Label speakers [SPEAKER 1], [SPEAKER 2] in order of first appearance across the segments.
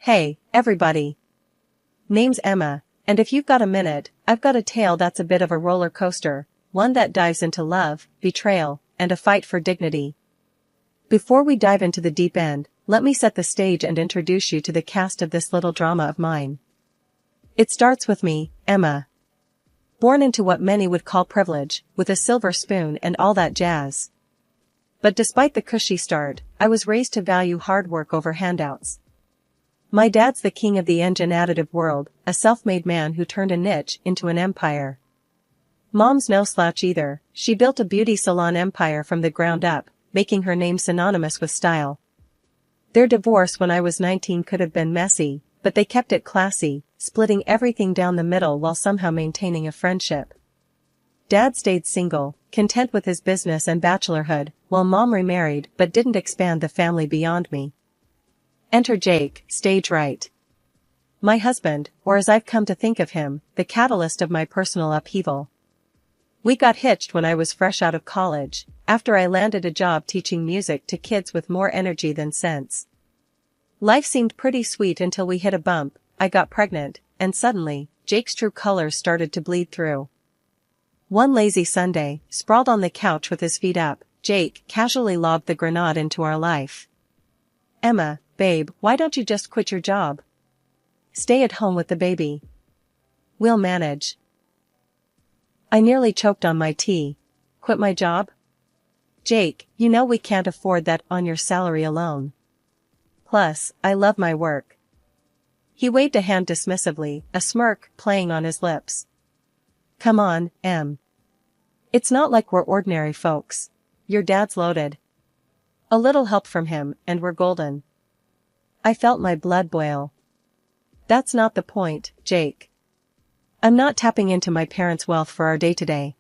[SPEAKER 1] Hey, everybody. Name's Emma, and if you've got a minute, I've got a tale that's a bit of a roller coaster, one that dives into love, betrayal, and a fight for dignity. Before we dive into the deep end, let me set the stage and introduce you to the cast of this little drama of mine. It starts with me, Emma. Born into what many would call privilege, with a silver spoon and all that jazz. But despite the cushy start, I was raised to value hard work over handouts. My dad's the king of the engine additive world, a self-made man who turned a niche into an empire. Mom's no slouch either, she built a beauty salon empire from the ground up, making her name synonymous with style. Their divorce when I was 19 could have been messy, but they kept it classy, splitting everything down the middle while somehow maintaining a friendship. Dad stayed single, content with his business and bachelorhood, while Mom remarried but didn't expand the family beyond me. Enter Jake, stage right. My husband, or as I've come to think of him, the catalyst of my personal upheaval. We got hitched when I was fresh out of college, after I landed a job teaching music to kids with more energy than sense. Life seemed pretty sweet until we hit a bump, I got pregnant, and suddenly, Jake's true colors started to bleed through. One lazy Sunday, sprawled on the couch with his feet up, Jake casually lobbed the grenade into our life. Emma, babe, why don't you just quit your job? Stay at home with the baby. We'll manage. I nearly choked on my tea. Quit my job? Jake, you know we can't afford that on your salary alone. Plus, I love my work. He waved a hand dismissively, a smirk playing on his lips. Come on, Em. It's not like we're ordinary folks. Your dad's loaded. A little help from him, and we're golden. I felt my blood boil. That's not the point, Jake. I'm not tapping into my parents' wealth for our day-to-day.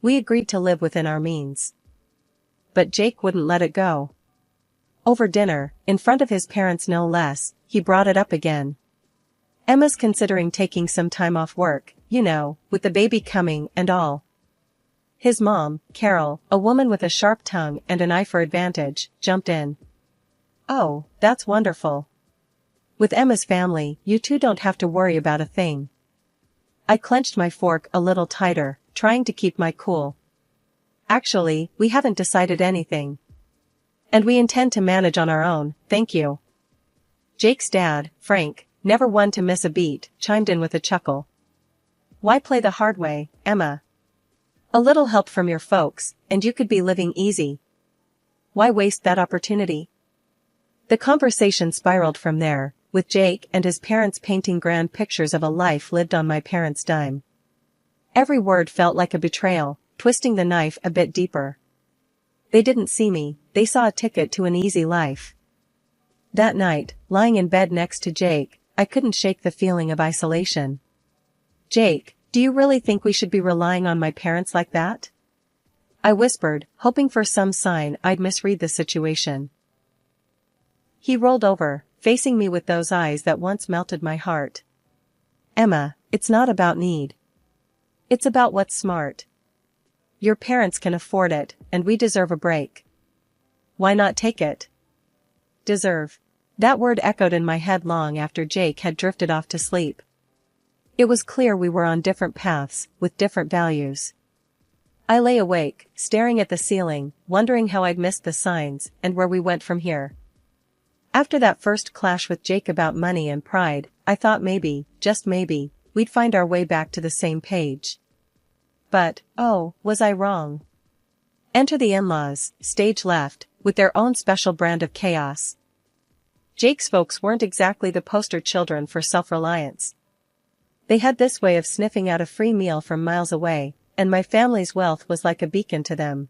[SPEAKER 1] We agreed to live within our means. But Jake wouldn't let it go. Over dinner, in front of his parents no less, he brought it up again. Emma's considering taking some time off work, you know, with the baby coming and all. His mom, Carol, a woman with a sharp tongue and an eye for advantage, jumped in. Oh, that's wonderful. With Emma's family, you two don't have to worry about a thing. I clenched my fork a little tighter, trying to keep my cool. Actually, we haven't decided anything. And we intend to manage on our own, thank you. Jake's dad, Frank, never one to miss a beat, chimed in with a chuckle. Why play the hard way, Emma? A little help from your folks, and you could be living easy. Why waste that opportunity? The conversation spiraled from there, with Jake and his parents painting grand pictures of a life lived on my parents' dime. Every word felt like a betrayal, twisting the knife a bit deeper. They didn't see me, they saw a ticket to an easy life. That night, lying in bed next to Jake, I couldn't shake the feeling of isolation. Jake, do you really think we should be relying on my parents like that? I whispered, hoping for some sign I'd misread the situation. He rolled over, facing me with those eyes that once melted my heart. Emma, it's not about need. It's about what's smart. Your parents can afford it, and we deserve a break. Why not take it? Deserve. That word echoed in my head long after Jake had drifted off to sleep. It was clear we were on different paths, with different values. I lay awake, staring at the ceiling, wondering how I'd missed the signs, and where we went from here. After that first clash with Jake about money and pride, I thought maybe, just maybe, we'd find our way back to the same page. But, oh, was I wrong? Enter the in-laws, stage left, with their own special brand of chaos. Jake's folks weren't exactly the poster children for self-reliance. They had this way of sniffing out a free meal from miles away, and my family's wealth was like a beacon to them.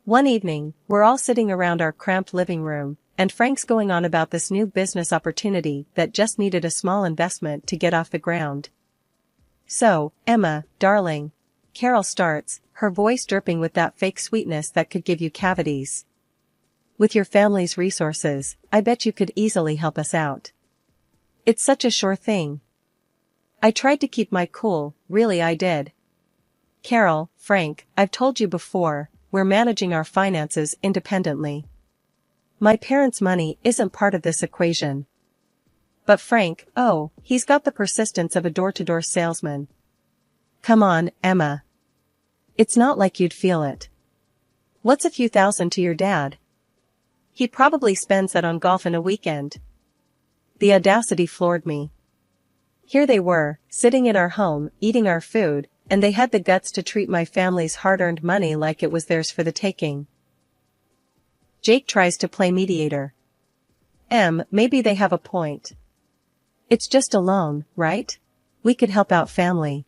[SPEAKER 1] One evening, we're all sitting around our cramped living room, and Frank's going on about this new business opportunity that just needed a small investment to get off the ground. So, Emma, darling, Carol starts, her voice dripping with that fake sweetness that could give you cavities. With your family's resources, I bet you could easily help us out. It's such a sure thing. I tried to keep my cool, really I did. Carol, Frank, I've told you before, we're managing our finances independently. My parents' money isn't part of this equation. But Frank, oh, he's got the persistence of a door-to-door salesman. Come on, Emma. It's not like you'd feel it. What's a few thousand to your dad? He probably spends that on golf in a weekend. The audacity floored me. Here they were, sitting in our home, eating our food, and they had the guts to treat my family's hard-earned money like it was theirs for the taking. Jake tries to play mediator. Maybe they have a point. It's just a loan, right? We could help out family.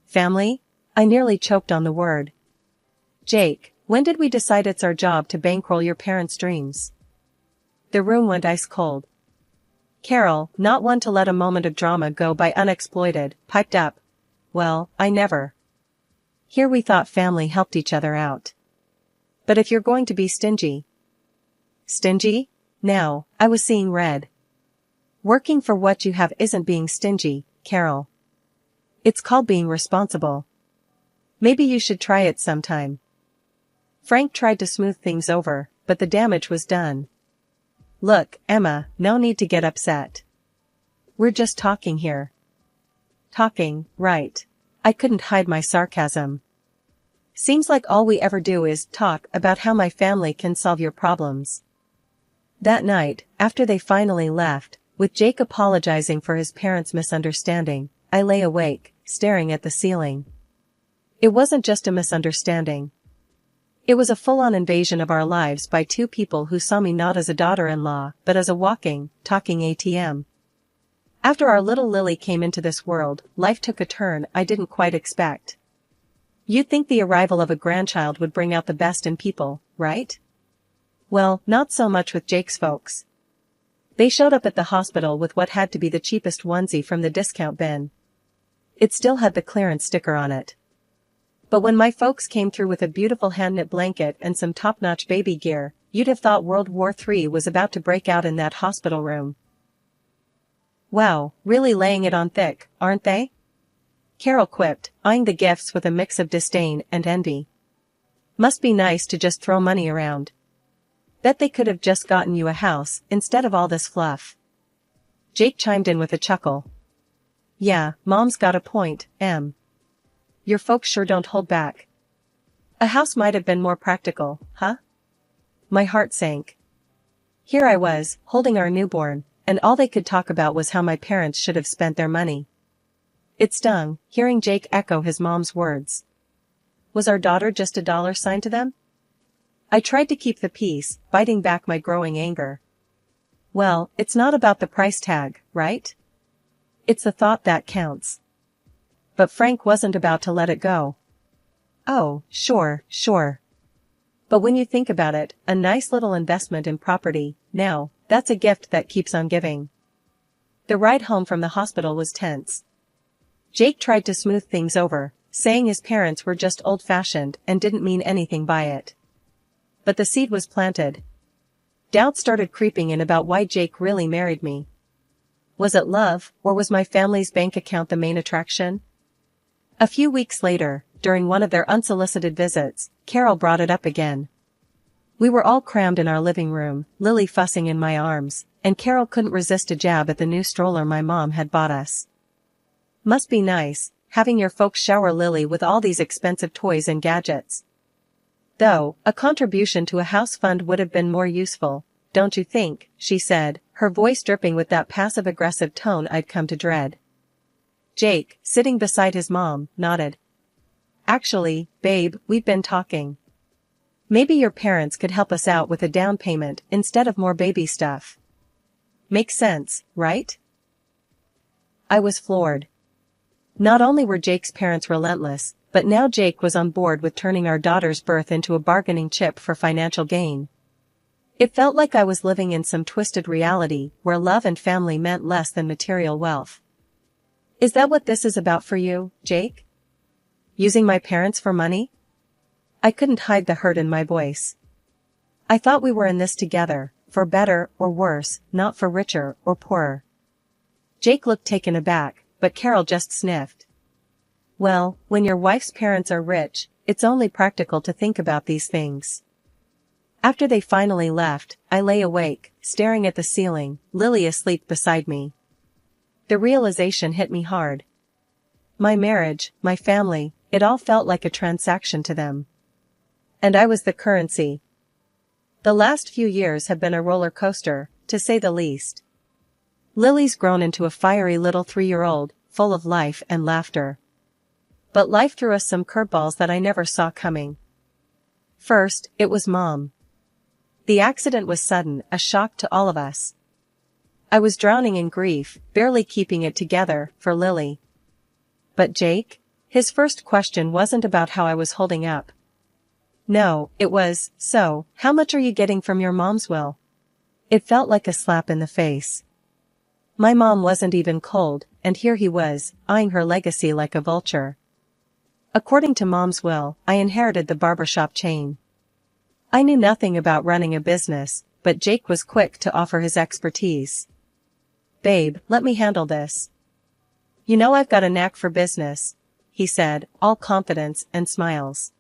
[SPEAKER 1] Family? I nearly choked on the word. Jake, when did we decide it's our job to bankroll your parents' dreams? The room went ice cold. Carol, not one to let a moment of drama go by unexploited, piped up. Well, I never. Here we thought family helped each other out. But if you're going to be stingy. Stingy? Now, I was seeing red. Working for what you have isn't being stingy, Carol. It's called being responsible. Maybe you should try it sometime. Frank tried to smooth things over, but the damage was done. Look, Emma, no need to get upset. We're just talking here. Talking, right. I couldn't hide my sarcasm. Seems like all we ever do is talk about how my family can solve your problems. That night, after they finally left, with Jake apologizing for his parents' misunderstanding, I lay awake, staring at the ceiling. It wasn't just a misunderstanding. It was a full-on invasion of our lives by two people who saw me not as a daughter-in-law, but as a walking, talking ATM. After our little Lily came into this world, life took a turn I didn't quite expect. You'd think the arrival of a grandchild would bring out the best in people, right? Well, not so much with Jake's folks. They showed up at the hospital with what had to be the cheapest onesie from the discount bin. It still had the clearance sticker on it. But when my folks came through with a beautiful hand-knit blanket and some top-notch baby gear, you'd have thought World War III was about to break out in that hospital room. Wow, really laying it on thick, aren't they? Carol quipped, eyeing the gifts with a mix of disdain and envy. Must be nice to just throw money around. Bet they could have just gotten you a house, instead of all this fluff. Jake chimed in with a chuckle. Yeah, Mom's got a point, Em. Your folks sure don't hold back. A house might have been more practical, huh? My heart sank. Here I was, holding our newborn, and all they could talk about was how my parents should have spent their money. It stung, hearing Jake echo his mom's words. Was our daughter just a dollar sign to them? I tried to keep the peace, biting back my growing anger. Well, it's not about the price tag, right? It's the thought that counts. But Frank wasn't about to let it go. Oh, sure. But when you think about it, a nice little investment in property, now, that's a gift that keeps on giving. The ride home from the hospital was tense. Jake tried to smooth things over, saying his parents were just old-fashioned and didn't mean anything by it. But the seed was planted. Doubt started creeping in about why Jake really married me. Was it love, or was my family's bank account the main attraction? A few weeks later, during one of their unsolicited visits, Carol brought it up again. We were all crammed in our living room, Lily fussing in my arms, and Carol couldn't resist a jab at the new stroller my mom had bought us. Must be nice, having your folks shower Lily with all these expensive toys and gadgets. Though, a contribution to a house fund would have been more useful, don't you think, she said, her voice dripping with that passive-aggressive tone I'd come to dread. Jake, sitting beside his mom, nodded. Actually, babe, we've been talking. Maybe your parents could help us out with a down payment instead of more baby stuff. Makes sense, right? I was floored. Not only were Jake's parents relentless, but now Jake was on board with turning our daughter's birth into a bargaining chip for financial gain. It felt like I was living in some twisted reality where love and family meant less than material wealth. Is that what this is about for you, Jake? Using my parents for money? I couldn't hide the hurt in my voice. I thought we were in this together, for better or worse, not for richer or poorer. Jake looked taken aback, but Carol just sniffed. Well, when your wife's parents are rich, it's only practical to think about these things. After they finally left, I lay awake, staring at the ceiling, Lily asleep beside me. The realization hit me hard. My marriage, my family, it all felt like a transaction to them. And I was the currency. The last few years have been a roller coaster, to say the least. Lily's grown into a fiery little 3-year-old, full of life and laughter. But life threw us some curveballs that I never saw coming. First, it was Mom. The accident was sudden, a shock to all of us. I was drowning in grief, barely keeping it together, for Lily. But Jake? His first question wasn't about how I was holding up. No, it was, so, how much are you getting from your mom's will? It felt like a slap in the face. My mom wasn't even cold, and here he was, eyeing her legacy like a vulture. According to Mom's will, I inherited the barbershop chain. I knew nothing about running a business, but Jake was quick to offer his expertise. Babe, let me handle this. You know I've got a knack for business, he said, all confidence and smiles.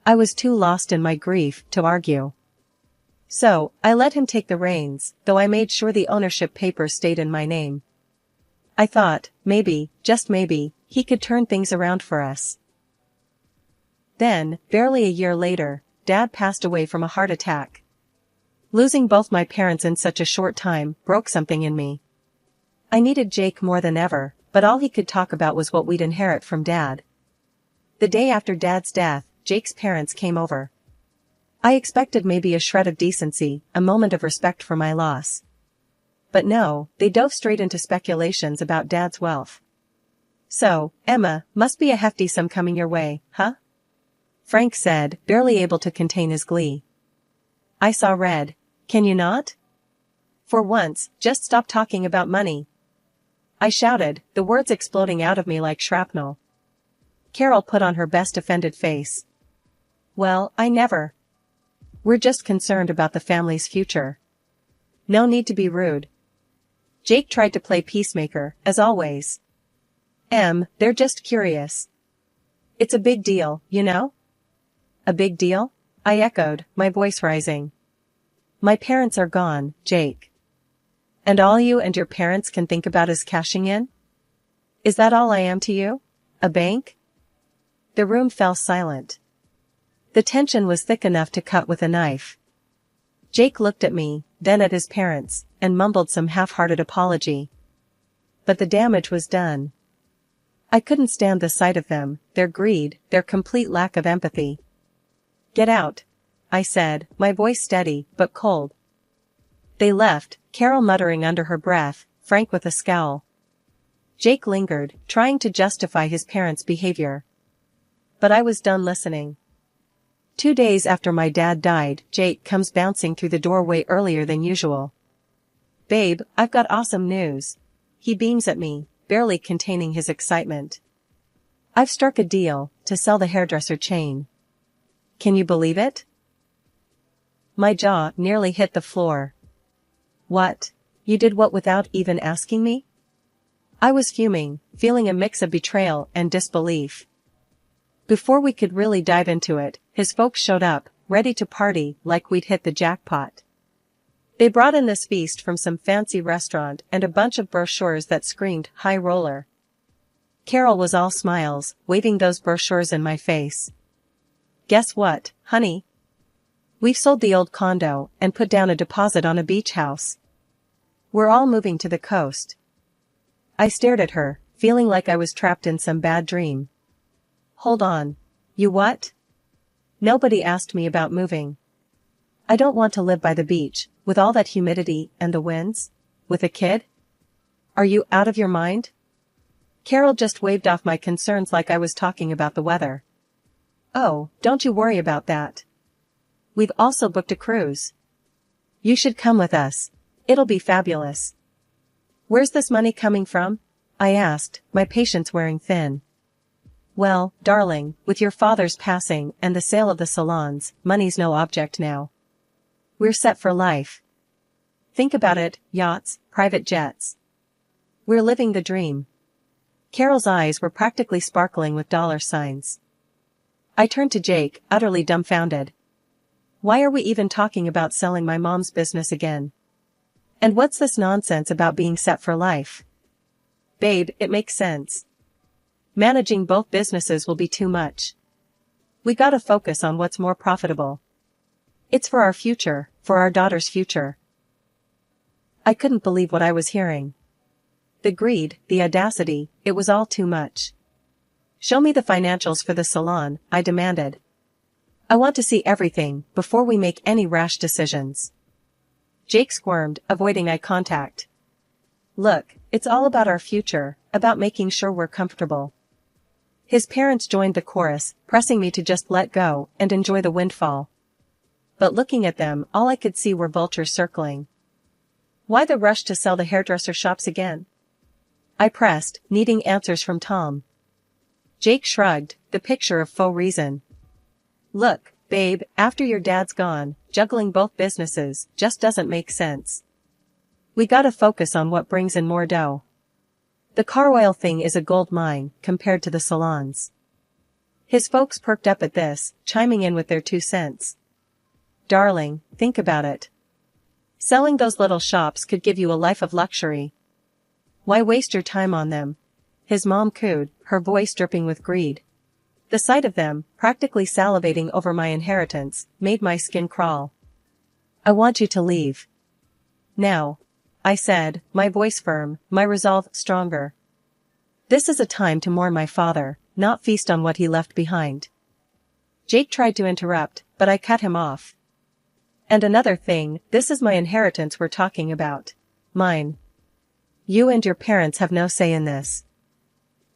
[SPEAKER 1] I was too lost in my grief to argue. So, I let him take the reins, though I made sure the ownership papers stayed in my name. I thought, maybe, just maybe, he could turn things around for us. Then, barely a year later, Dad passed away from a heart attack. Losing both my parents in such a short time broke something in me. I needed Jake more than ever, but all he could talk about was what we'd inherit from Dad. The day after Dad's death, Jake's parents came over. I expected maybe a shred of decency, a moment of respect for my loss. But no, they dove straight into speculations about Dad's wealth. So, Emma, must be a hefty sum coming your way, huh? Frank said, barely able to contain his glee. I saw red. Can you not? For once, just stop talking about money. I shouted, the words exploding out of me like shrapnel. Carol put on her best offended face. Well, I never. We're just concerned about the family's future. No need to be rude. Jake tried to play peacemaker, as always. They're just curious. It's a big deal, you know? A big deal? I echoed, my voice rising. My parents are gone, Jake. And all you and your parents can think about is cashing in? Is that all I am to you? A bank? The room fell silent. The tension was thick enough to cut with a knife. Jake looked at me, then at his parents, and mumbled some half-hearted apology. But the damage was done. I couldn't stand the sight of them, their greed, their complete lack of empathy. Get out, I said, my voice steady, but cold. They left, Carol muttering under her breath, Frank with a scowl. Jake lingered, trying to justify his parents' behavior. But I was done listening. 2 days after my dad died, Jake comes bouncing through the doorway earlier than usual. Babe, I've got awesome news. He beams at me, barely containing his excitement. I've struck a deal, to sell the hairdresser chain. Can you believe it? My jaw nearly hit the floor. What? You did what without even asking me? I was fuming, feeling a mix of betrayal and disbelief. Before we could really dive into it, his folks showed up, ready to party like we'd hit the jackpot. They brought in this feast from some fancy restaurant and a bunch of brochures that screamed high roller. Carol was all smiles, waving those brochures in my face. Guess what, honey? We've sold the old condo and put down a deposit on a beach house. We're all moving to the coast. I stared at her, feeling like I was trapped in some bad dream. Hold on. You what? Nobody asked me about moving. I don't want to live by the beach, with all that humidity and the winds. With a kid? Are you out of your mind? Carol just waved off my concerns like I was talking about the weather. Oh, don't you worry about that. We've also booked a cruise. You should come with us. It'll be fabulous. Where's this money coming from? I asked, my patience wearing thin. Well, darling, with your father's passing and the sale of the salons, money's no object now. We're set for life. Think about it, yachts, private jets. We're living the dream. Carol's eyes were practically sparkling with dollar signs. I turned to Jake, utterly dumbfounded. Why are we even talking about selling my mom's business again? And what's this nonsense about being set for life? Babe, it makes sense. Managing both businesses will be too much. We gotta focus on what's more profitable. It's for our future, for our daughter's future. I couldn't believe what I was hearing. The greed, the audacity, it was all too much. Show me the financials for the salon, I demanded. I want to see everything before we make any rash decisions. Jake squirmed, avoiding eye contact. Look, it's all about our future, about making sure we're comfortable. His parents joined the chorus, pressing me to just let go and enjoy the windfall. But looking at them, all I could see were vultures circling. Why the rush to sell the hairdresser shops again? I pressed, needing answers from Tom. Jake shrugged, the picture of faux reason. Look, babe, after your dad's gone, juggling both businesses just doesn't make sense. We gotta focus on what brings in more dough. The car oil thing is a gold mine, compared to the salons. His folks perked up at this, chiming in with their 2 cents. Darling, think about it. Selling those little shops could give you a life of luxury. Why waste your time on them? His mom cooed, her voice dripping with greed. The sight of them, practically salivating over my inheritance, made my skin crawl. I want you to leave. Now, I said, my voice firm, my resolve stronger. This is a time to mourn my father, not feast on what he left behind. Jake tried to interrupt, but I cut him off. And another thing, this is my inheritance we're talking about. Mine. You and your parents have no say in this.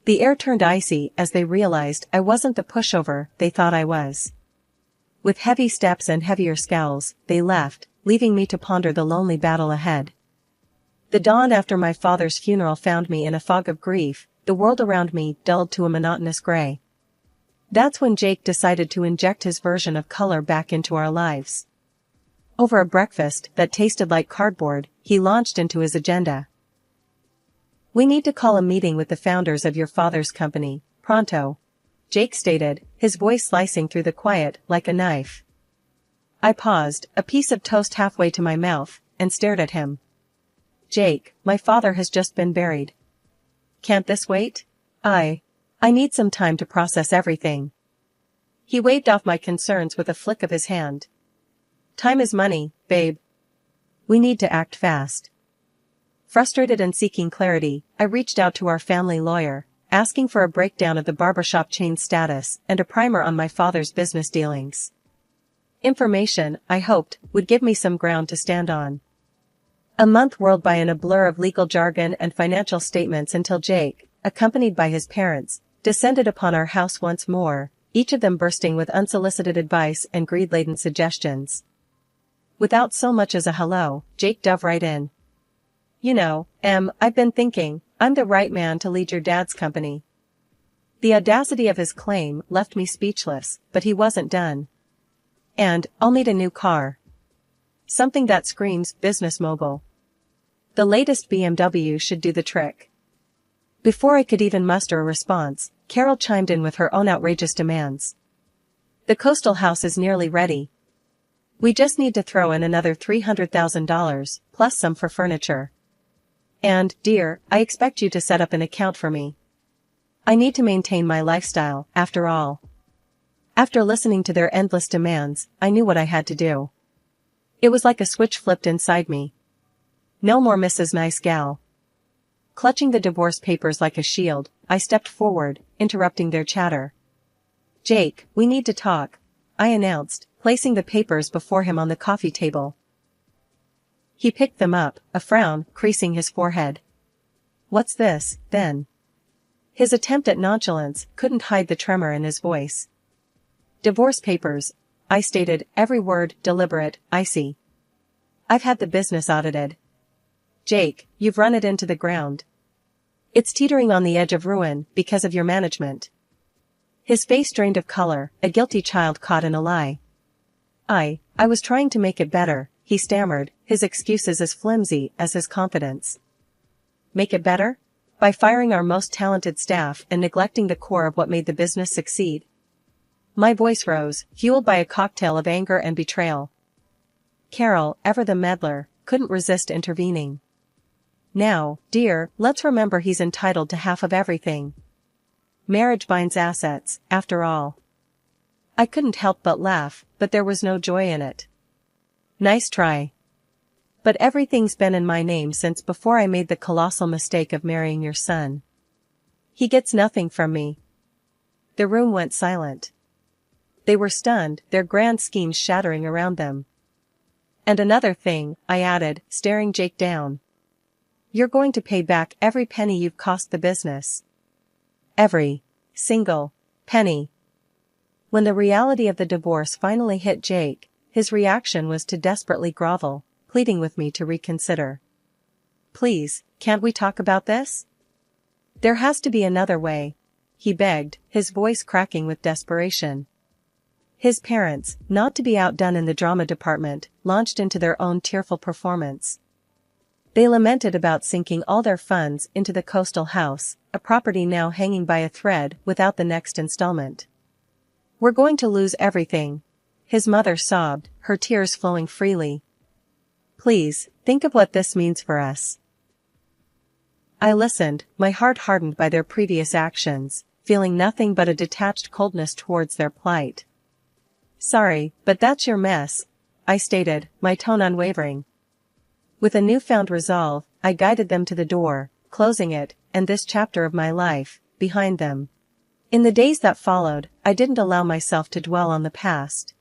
[SPEAKER 1] The air turned icy as they realized I wasn't the pushover they thought I was. With heavy steps and heavier scowls, they left, leaving me to ponder the lonely battle ahead. The dawn after my father's funeral found me in a fog of grief, the world around me dulled to a monotonous gray. That's when Jake decided to inject his version of color back into our lives. Over a breakfast that tasted like cardboard, he launched into his agenda. We need to call a meeting with the founders of your father's company, pronto, Jake stated, his voice slicing through the quiet like a knife. I paused, a piece of toast halfway to my mouth, and stared at him. Jake, my father has just been buried. Can't this wait? I need some time to process everything. He waved off my concerns with a flick of his hand. Time is money, babe. We need to act fast. Frustrated and seeking clarity, I reached out to our family lawyer, asking for a breakdown of the barbershop chain's status and a primer on my father's business dealings. Information, I hoped, would give me some ground to stand on. A month whirled by in a blur of legal jargon and financial statements until Jake, accompanied by his parents, descended upon our house once more, each of them bursting with unsolicited advice and greed-laden suggestions. Without so much as a hello, Jake dove right in. You know, I've been thinking, I'm the right man to lead your dad's company. The audacity of his claim left me speechless, but he wasn't done. And, I'll need a new car. Something that screams business mogul. The latest BMW should do the trick. Before I could even muster a response, Carol chimed in with her own outrageous demands. The coastal house is nearly ready. We just need to throw in another $300,000, plus some for furniture. And, dear, I expect you to set up an account for me. I need to maintain my lifestyle, after all. After listening to their endless demands, I knew what I had to do. It was like a switch flipped inside me. No more Mrs. Nice Gal. Clutching the divorce papers like a shield, I stepped forward, interrupting their chatter. Jake, we need to talk, I announced, placing the papers before him on the coffee table. He picked them up, a frown creasing his forehead. What's this, then? His attempt at nonchalance couldn't hide the tremor in his voice. Divorce papers, I stated, every word deliberate, icy. I've had the business audited. Jake, you've run it into the ground. It's teetering on the edge of ruin because of your management. His face drained of color, a guilty child caught in a lie. I was trying to make it better, he stammered, his excuses as flimsy as his confidence. Make it better? By firing our most talented staff and neglecting the core of what made the business succeed. My voice rose, fueled by a cocktail of anger and betrayal. Carol, ever the meddler, couldn't resist intervening. Now, dear, let's remember he's entitled to half of everything. Marriage binds assets, after all. I couldn't help but laugh, but there was no joy in it. Nice try. But everything's been in my name since before I made the colossal mistake of marrying your son. He gets nothing from me. The room went silent. They were stunned, their grand schemes shattering around them. And another thing, I added, staring Jake down. You're going to pay back every penny you've cost the business. Every single penny. When the reality of the divorce finally hit Jake, his reaction was to desperately grovel, pleading with me to reconsider. Please, can't we talk about this? There has to be another way, he begged, his voice cracking with desperation. His parents, not to be outdone in the drama department, launched into their own tearful performance. They lamented about sinking all their funds into the coastal house, a property now hanging by a thread without the next installment. We're going to lose everything, his mother sobbed, her tears flowing freely. Please, think of what this means for us. I listened, my heart hardened by their previous actions, feeling nothing but a detached coldness towards their plight. Sorry, but that's your mess, I stated, my tone unwavering. With a newfound resolve, I guided them to the door, closing it, and this chapter of my life, behind them. In the days that followed, I didn't allow myself to dwell on the past.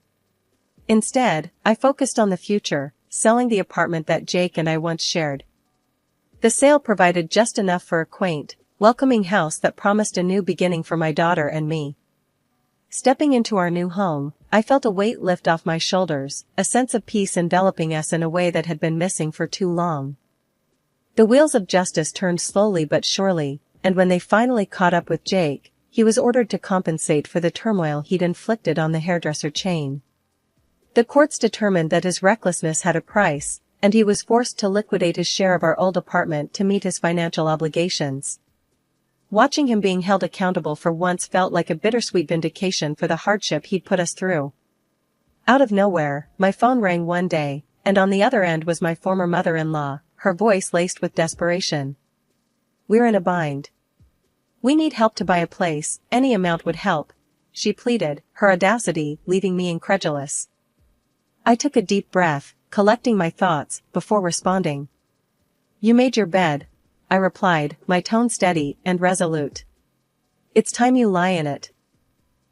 [SPEAKER 1] Instead, I focused on the future, selling the apartment that Jake and I once shared. The sale provided just enough for a quaint, welcoming house that promised a new beginning for my daughter and me. Stepping into our new home, I felt a weight lift off my shoulders, a sense of peace enveloping us in a way that had been missing for too long. The wheels of justice turned slowly but surely, and when they finally caught up with Jake, he was ordered to compensate for the turmoil he'd inflicted on the hairdresser chain. The courts determined that his recklessness had a price, and he was forced to liquidate his share of our old apartment to meet his financial obligations. Watching him being held accountable for once felt like a bittersweet vindication for the hardship he'd put us through. Out of nowhere, my phone rang one day, and on the other end was my former mother-in-law, her voice laced with desperation. We're in a bind. We need help to buy a place, any amount would help, she pleaded, her audacity leaving me incredulous. I took a deep breath, collecting my thoughts, before responding. You made your bed, I replied, my tone steady and resolute. It's time you lie in it.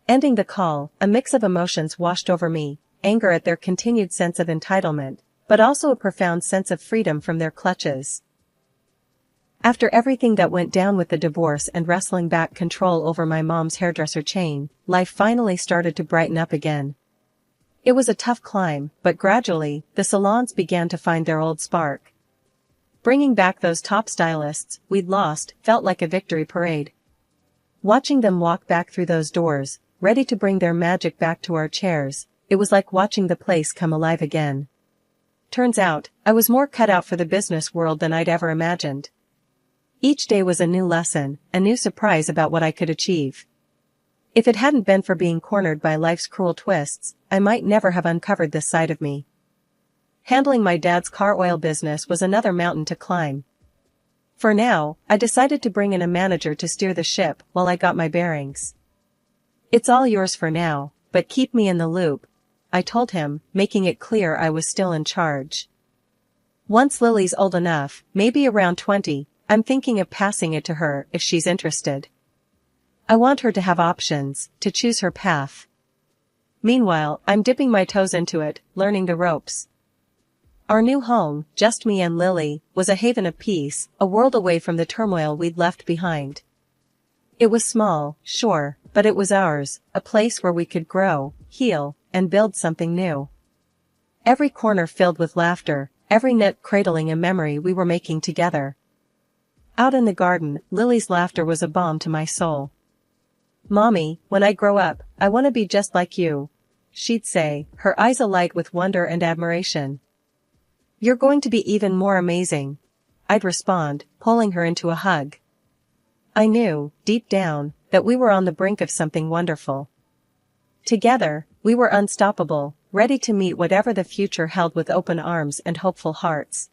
[SPEAKER 1] Ending the call, a mix of emotions washed over me, anger at their continued sense of entitlement, but also a profound sense of freedom from their clutches. After everything that went down with the divorce and wrestling back control over my mom's hairdresser chain, life finally started to brighten up again. It was a tough climb, but gradually, the salons began to find their old spark. Bringing back those top stylists we'd lost felt like a victory parade. Watching them walk back through those doors, ready to bring their magic back to our chairs, it was like watching the place come alive again. Turns out, I was more cut out for the business world than I'd ever imagined. Each day was a new lesson, a new surprise about what I could achieve. If it hadn't been for being cornered by life's cruel twists, I might never have uncovered this side of me. Handling my dad's car oil business was another mountain to climb. For now, I decided to bring in a manager to steer the ship while I got my bearings. It's all yours for now, but keep me in the loop, I told him, making it clear I was still in charge. Once Lily's old enough, maybe around 20, I'm thinking of passing it to her if she's interested. I want her to have options, to choose her path. Meanwhile, I'm dipping my toes into it, learning the ropes. Our new home, just me and Lily, was a haven of peace, a world away from the turmoil we'd left behind. It was small, sure, but it was ours, a place where we could grow, heal, and build something new. Every corner filled with laughter, every nook cradling a memory we were making together. Out in the garden, Lily's laughter was a balm to my soul. Mommy, when I grow up, I want to be just like you, she'd say, her eyes alight with wonder and admiration. You're going to be even more amazing, I'd respond, pulling her into a hug. I knew, deep down, that we were on the brink of something wonderful. Together, we were unstoppable, ready to meet whatever the future held with open arms and hopeful hearts.